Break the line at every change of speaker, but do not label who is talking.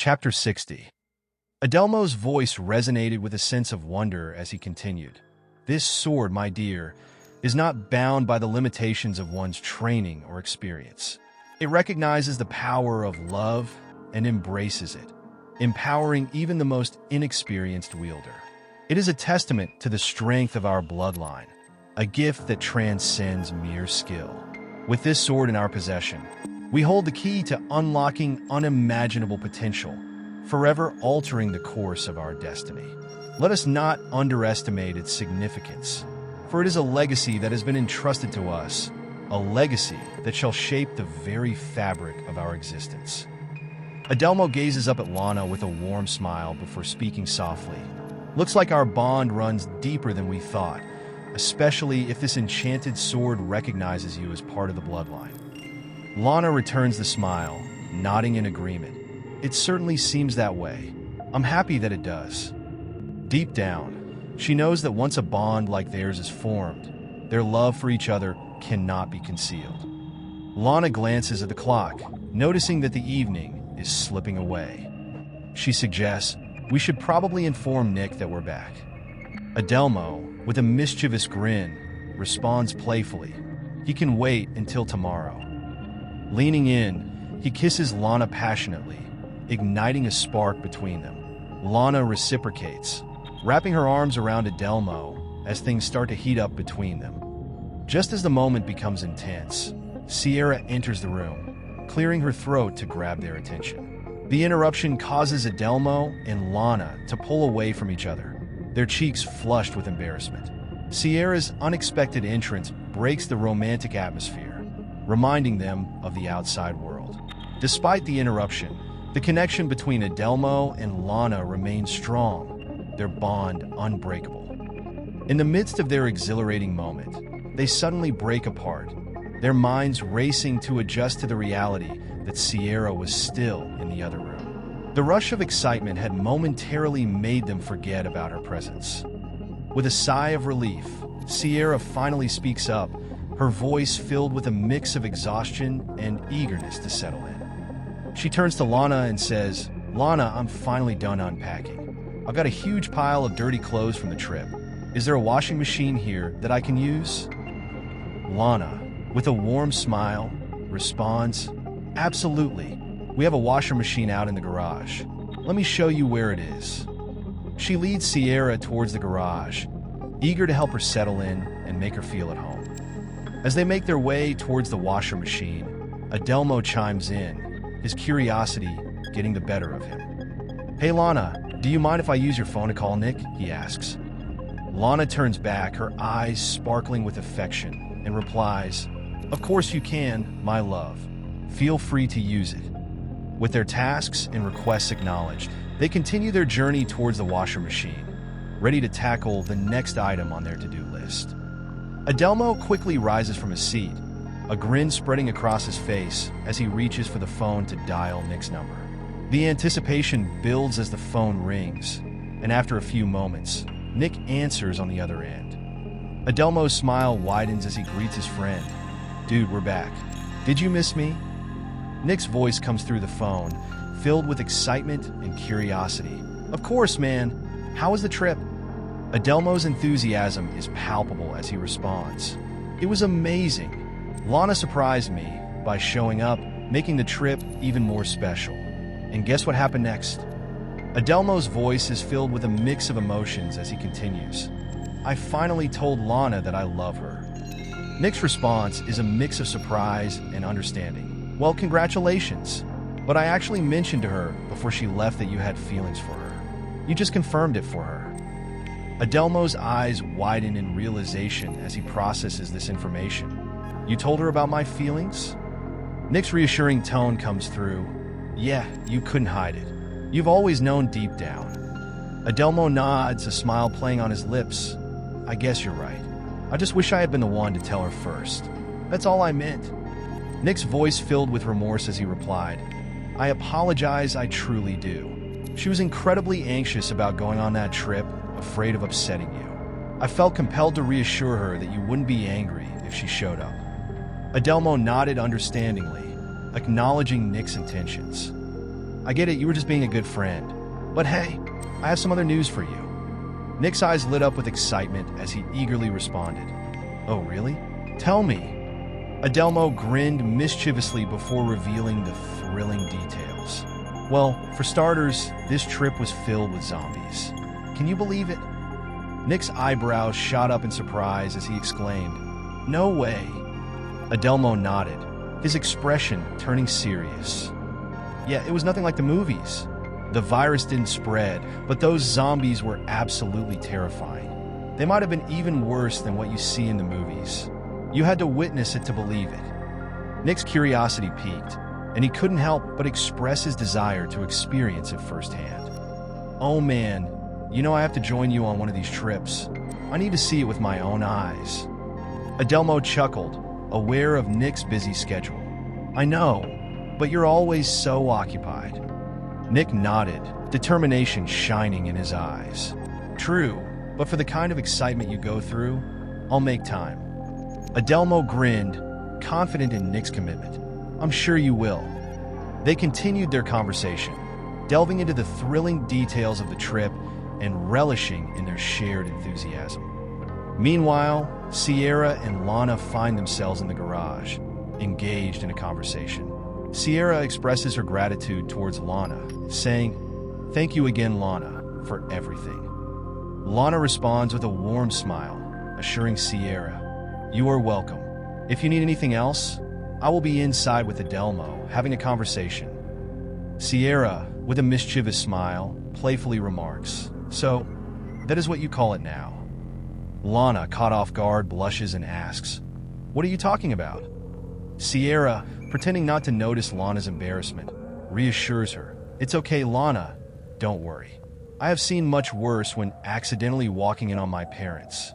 Chapter 60. Adelmo's voice resonated with a sense of wonder as he continued. This sword, my dear, is not bound by the limitations of one's training or experience. It recognizes the power of love and embraces it, empowering even the most inexperienced wielder. It is a testament to the strength of our bloodline, a gift that transcends mere skill. With this sword in our possession, we hold the key to unlocking unimaginable potential, forever altering the course of our destiny. Let us not underestimate its significance, for it is a legacy that has been entrusted to us, a legacy that shall shape the very fabric of our existence. Adelmo gazes up at Lana with a warm smile before speaking softly. Looks like our bond runs deeper than we thought, especially if this enchanted sword recognizes you as part of the bloodline. Lana returns the smile, nodding in agreement. It certainly seems that way. I'm happy that it does. Deep down, she knows that once a bond like theirs is formed, their love for each other cannot be concealed. Lana glances at the clock, noticing that the evening is slipping away. She suggests we should probably inform Nick that we're back. Adelmo, with a mischievous grin, responds playfully. He can wait until tomorrow. Leaning in, he kisses Lana passionately, igniting a spark between them. Lana reciprocates, wrapping her arms around Adelmo as things start to heat up between them. Just as the moment becomes intense, Sierra enters the room, clearing her throat to grab their attention. The interruption causes Adelmo and Lana to pull away from each other, their cheeks flushed with embarrassment. Sierra's unexpected entrance breaks the romantic atmosphere, reminding them of the outside world. Despite the interruption, the connection between Adelmo and Lana remains strong, their bond unbreakable. In the midst of their exhilarating moment, they suddenly break apart, their minds racing to adjust to the reality that Sierra was still in the other room. The rush of excitement had momentarily made them forget about her presence. With a sigh of relief, Sierra finally speaks up, her voice filled with a mix of exhaustion and eagerness to settle in. She turns to Lana and says, "Lana, I'm finally done unpacking. I've got a huge pile of dirty clothes from the trip. Is there a washing machine here that I can use?" Lana, with a warm smile, responds, "Absolutely. We have a washer machine out in the garage. Let me show you where it is." She leads Sierra towards the garage, eager to help her settle in and make her feel at home. As they make their way towards the washer machine, Adelmo chimes in, his curiosity getting the better of him. "Hey Lana, do you mind if I use your phone to call Nick?" he asks. Lana turns back, her eyes sparkling with affection, and replies, "Of course you can, my love. Feel free to use it." With their tasks and requests acknowledged, they continue their journey towards the washer machine, ready to tackle the next item on their to-do list. Adelmo quickly rises from his seat, a grin spreading across his face as he reaches for the phone to dial Nick's number. The anticipation builds as the phone rings, and after a few moments, Nick answers on the other end. Adelmo's smile widens as he greets his friend. "Dude, we're back. Did you miss me?" Nick's voice comes through the phone, filled with excitement and curiosity. "Of course, man. How was the trip?" Adelmo's enthusiasm is palpable as he responds. "It was amazing. Lana surprised me by showing up, making the trip even more special. And guess what happened next?" Adelmo's voice is filled with a mix of emotions as he continues. "I finally told Lana that I love her." Nick's response is a mix of surprise and understanding. "Well, congratulations. But I actually mentioned to her before she left that you had feelings for her. You just confirmed it for her." Adelmo's eyes widen in realization as he processes this information. "You told her about my feelings?" Nick's reassuring tone comes through. "Yeah, you couldn't hide it. You've always known deep down." Adelmo nods, a smile playing on his lips. "I guess you're right. I just wish I had been the one to tell her first. That's all I meant." Nick's voice filled with remorse as he replied, "I apologize, I truly do. She was incredibly anxious about going on that trip, afraid of upsetting you. I felt compelled to reassure her that you wouldn't be angry if she showed up." Adelmo nodded understandingly, acknowledging Nick's intentions. I get it, you were just being a good friend. But hey, I have some other news for you. Nick's eyes lit up with excitement as he eagerly responded. Oh, really? Tell me. Adelmo grinned mischievously before revealing the thrilling details. Well, for starters, this trip was filled with zombies. Can you believe it? Nick's eyebrows shot up in surprise as he exclaimed, "No way." Adelmo nodded, his expression turning serious. Yeah, it was nothing like the movies. The virus didn't spread, but those zombies were absolutely terrifying. They might have been even worse than what you see in the movies. You had to witness it to believe it. Nick's curiosity piqued, and he couldn't help but express his desire to experience it firsthand. Oh man, I have to join you on one of these trips. I need to see it with my own eyes. Adelmo chuckled, aware of Nick's busy schedule. I know, but you're always so occupied. Nick nodded, determination shining in his eyes. True, but for the kind of excitement you go through, I'll make time. Adelmo grinned, confident in Nick's commitment. I'm sure you will. They continued their conversation, delving into the thrilling details of the trip and relishing in their shared enthusiasm. Meanwhile, Sierra and Lana find themselves in the garage, engaged in a conversation. Sierra expresses her gratitude towards Lana, saying, "Thank you again, Lana, for everything." Lana responds with a warm smile, assuring Sierra, "You are welcome. If you need anything else, I will be inside with Adelmo, having a conversation." Sierra, with a mischievous smile, playfully remarks, "So, that is what you call it now." Lana, caught off guard, blushes and asks, "What are you talking about?" Sierra, pretending not to notice Lana's embarrassment, reassures her, "It's okay, Lana. Don't worry. I have seen much worse when accidentally walking in on my parents.